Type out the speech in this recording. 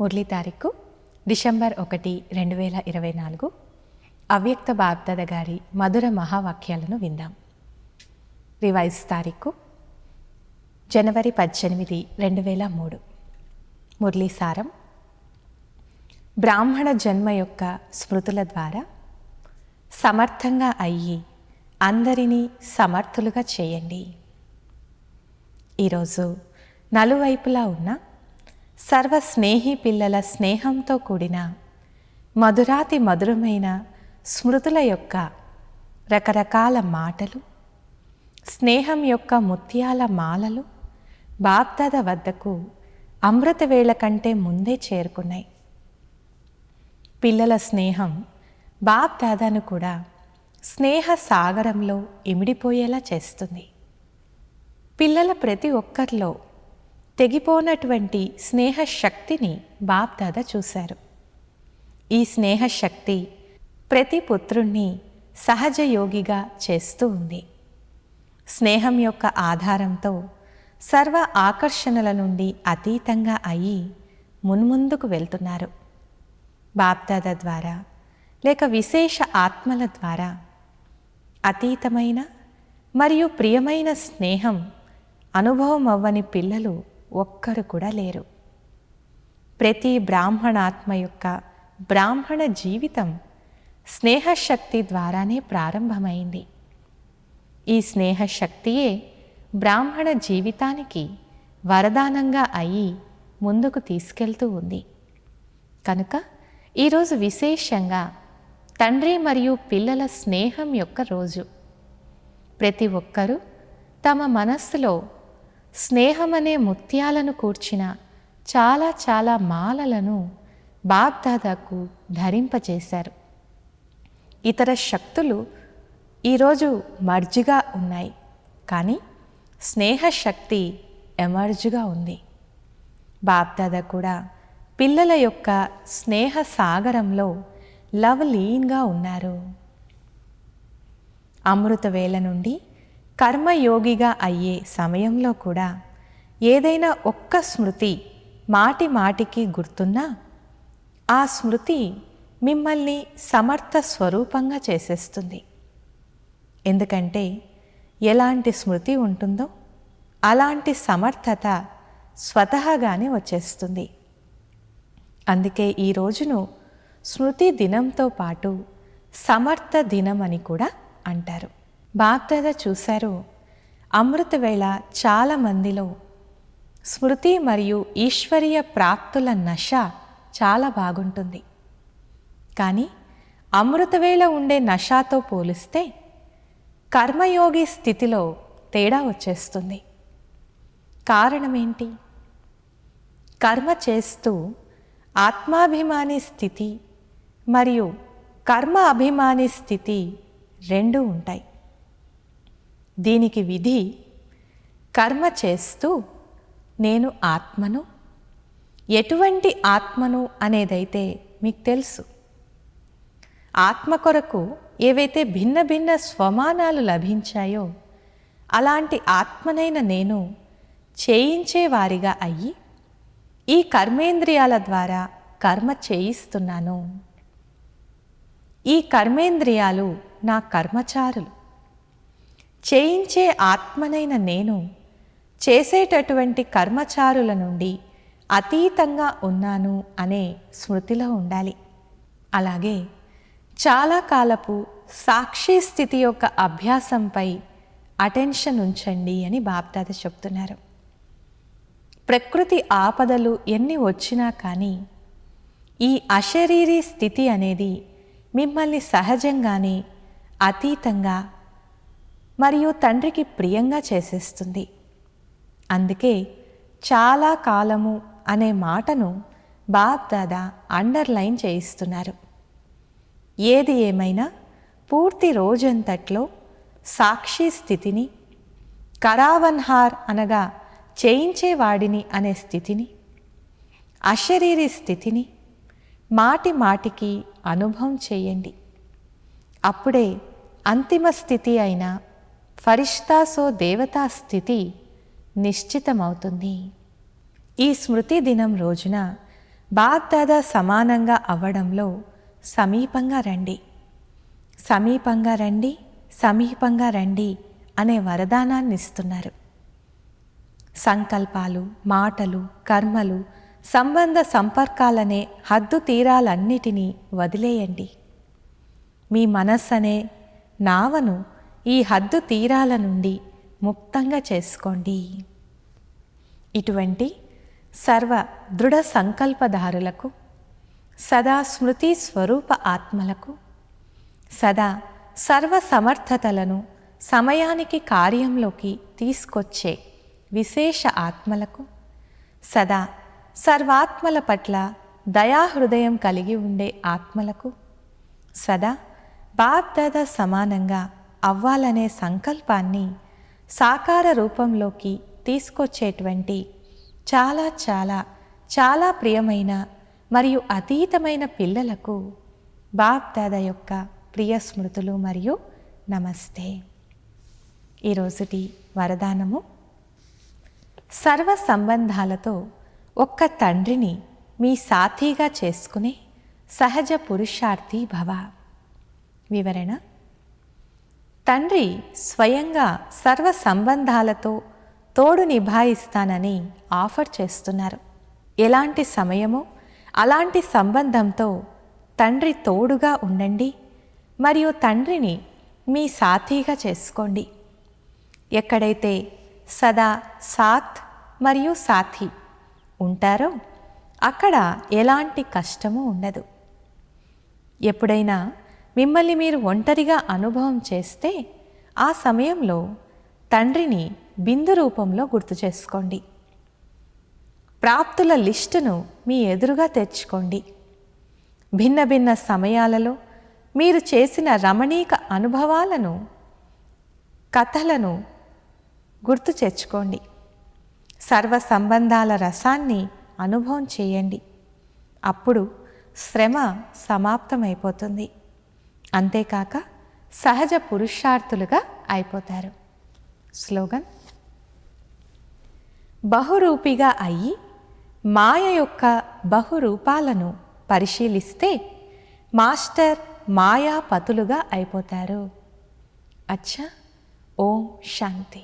మురళీ తారీఖు డిసెంబర్ 1, 2024. అవ్యక్త బాప్దాద గారి మధుర మహావాక్యాలను విందాం. రివైజ్ తారీఖు జనవరి 18, 2003. మురళీ సారం: బ్రాహ్మణ జన్మ యొక్క స్మృతుల ద్వారా సమర్థంగా అయ్యి అందరినీ సమర్థులుగా చేయండి. ఈరోజు నలువైపులా ఉన్న సర్వ స్నేహి పిల్లల స్నేహంతో కూడిన మధురాతి మధురమైన స్మృతుల యొక్క రకరకాల మాటలు, స్నేహం యొక్క ముత్యాల మాలలు బాప్దాద వద్దకు అమృతవేళ కంటే ముందే చేరుకున్నాయి. పిల్లల స్నేహం బాప్దాదాను కూడా స్నేహ సాగరంలో ఇమిడిపోయేలా చేస్తుంది. పిల్లల ప్రతి ఒక్కరిలో తెగిపోనటువంటి స్నేహ శక్తిని బాప్దాద చూశారు. ఈ స్నేహ శక్తి ప్రతి పుత్రుణ్ణి సహజ యోగిగా చేస్తూ ఉంది. స్నేహం యొక్క ఆధారంతో సర్వ ఆకర్షణల నుండి అతీతంగా అయి మున్ముందుకు వెళ్తున్నారు. బాప్దాద ద్వారా లేక విశేష ఆత్మల ద్వారా అతీతమైన మరియు ప్రియమైన స్నేహం అనుభవం అవ్వని పిల్లలు ఒక్కరు కూడా లేరు. ప్రతి బ్రాహ్మణాత్మ యొక్క బ్రాహ్మణ జీవితం స్నేహశక్తి ద్వారానే ప్రారంభమైంది. ఈ స్నేహశక్తియే బ్రాహ్మణ జీవితానికి వరదానంగా అయి ముందుకు తీసుకెళ్తూ ఉంది. కనుక ఈరోజు విశేషంగా తండ్రి మరియు పిల్లల స్నేహం యొక్క రోజు. ప్రతి ఒక్కరూ తమ మనస్సులో స్నేహమనే ముత్యాలను కూర్చిన చాలా మాలలను బాప్దాదాకు ధరింపచేశారు. ఇతర శక్తులు ఈరోజు మర్జిగా ఉన్నాయి, కానీ స్నేహశక్తి ఎమర్జ్గా ఉంది. బాప్దాదా కూడా పిల్లల యొక్క స్నేహ సాగరంలో లవలీన్గా ఉన్నారు. అమృతవేళ నుండి కర్మయోగిగా అయ్యే సమయంలో కూడా ఏదైనా ఒక్క స్మృతి మాటి మాటికి గుర్తున్నా ఆ స్మృతి మిమ్మల్ని సమర్థ స్వరూపంగా చేసేస్తుంది. ఎందుకంటే ఎలాంటి స్మృతి ఉంటుందో అలాంటి సమర్థత స్వతహాగానే వచ్చేస్తుంది. అందుకే ఈ రోజును స్మృతి దినంతో పాటు సమర్థ దినం అని కూడా అంటారు. బాప్దాదా చూశారు, అమృతవేళ చాలామందిలో స్మృతి మరియు ఈశ్వరీయ ప్రాప్తుల నశ చాలా బాగుంటుంది. కానీ అమృతవేళ ఉండే నశాతో పోలిస్తే కర్మయోగి స్థితిలో తేడా వచ్చేస్తుంది. కారణమేంటి? కర్మ చేస్తూ ఆత్మాభిమాని స్థితి మరియు కర్మ అభిమాని స్థితి రెండూ ఉంటాయి. దీనికి విధి కర్మ చేస్తూ నేను ఆత్మను, ఎటువంటి ఆత్మను అనేదైతే మీకు తెలుసు. ఆత్మ కొరకు ఏవైతే భిన్న భిన్న స్వమానాలు లభించాయో అలాంటి ఆత్మనైన నేను చేయించేవారిగా అయ్యి ఈ కర్మేంద్రియాల ద్వారా కర్మ చేయిస్తున్నాను. ఈ కర్మేంద్రియాలు నా కర్మచారులు. చేయించే ఆత్మనైన నేను చేసేటటువంటి కర్మచారుల నుండి అతీతంగా ఉన్నాను అనే స్మృతిలో ఉండాలి. అలాగే చాలా కాలపు సాక్షి స్థితి యొక్క అభ్యాసంపై అటెన్షన్ ఉంచండి అని బాప్దాద చెప్తున్నారు. ప్రకృతి ఆపదలు ఎన్ని వచ్చినా కానీ ఈ అశరీరీ స్థితి అనేది మిమ్మల్ని సహజంగానే అతీతంగా మరియు తండ్రికి ప్రియంగా చేసేస్తుంది. అందుకే చాలా కాలము అనే మాటను బాప్దాదా అండర్లైన్ చేయిస్తున్నారు. ఏది ఏమైనా పూర్తి రోజంతట్లో సాక్షి స్థితిని, కరావన్హార్ అనగా చేయించేవాడిని అనే స్థితిని, అశరీరీ స్థితిని మాటి మాటికి అనుభవం చేయండి. అప్పుడే అంతిమ స్థితి అయిన ఫరిష్తాసో దేవతా స్థితి నిశ్చితమవుతుంది. ఈ స్మృతి దినం రోజున బాప్దాదా సమానంగా అవ్వడంలో సమీపంగా రండి, సమీపంగా రండి, సమీపంగా రండి అనే వరదానాన్ని ఇస్తున్నారు. సంకల్పాలు, మాటలు, కర్మలు, సంబంధ సంపర్కాలనే హద్దు తీరాలన్నిటినీ వదిలేయండి. మీ మనస్సనే నావను ఈ హద్దు తీరాల నుండి ముక్తంగా చేసుకోండి. ఇటువంటి సర్వ దృఢ సంకల్పదారులకు, సదా స్మృతి స్వరూప ఆత్మలకు, సదా సర్వ సమర్థతలను సమయానికి కార్యంలోకి తీసుకొచ్చే విశేష ఆత్మలకు, సదా సర్వాత్మల పట్ల దయాహృదయం కలిగి ఉండే ఆత్మలకు, సదా బాప్దాదా సమానంగా అవ్వాలనే సంకల్పాన్ని సాకార రూపంలోకి తీసుకొచ్చేటువంటి చాలా చాలా చాలా ప్రియమైన మరియు అతీతమైన పిల్లలకు బాప్దాదా యొక్క ప్రియ స్మృతులు మరియు నమస్తే. ఈరోజుటి వరదానము: సర్వ సంబంధాలతో ఒక్క తండ్రిని మీ సాథీగా చేసుకునే సహజ పురుషార్థి భవ. వివరణ: తండ్రి స్వయంగా సర్వ సంబంధాలతో తోడు నిభాయిస్తానని ఆఫర్ చేస్తున్నారు. ఎలాంటి సమయమో అలాంటి సంబంధంతో తండ్రి తోడుగా ఉండండి మరియు తండ్రిని మీ సాథీగా చేసుకోండి. ఎక్కడైతే సదా సాత్ మరియు సాథీ ఉంటారో అక్కడ ఎలాంటి కష్టము ఉండదు. ఎప్పుడైనా మిమ్మల్ని మీరు ఒంటరిగా అనుభవం చేస్తే ఆ సమయంలో తండ్రిని బిందు రూపంలో గుర్తు చేసుకోండి. ప్రాప్తుల లిస్టును మీ ఎదురుగా తెచ్చుకోండి. భిన్న భిన్న సమయాలలో మీరు చేసిన రమణీక అనుభవాలను, కథలను గుర్తు తెచ్చుకోండి. సర్వ సంబంధాల రసాన్ని అనుభవం చేయండి. అప్పుడు శ్రమ సమాప్తమైపోతుంది. అంతేకాక సహజ పురుషార్థులుగా అయిపోతారు. స్లోగన్: బహురూపిగా అయ్యి మాయ యొక్క బహురూపాలను పరిశీలిస్తే మాస్టర్ మాయాపతులుగా అయిపోతారు. అచ్చా. ఓం శాంతి.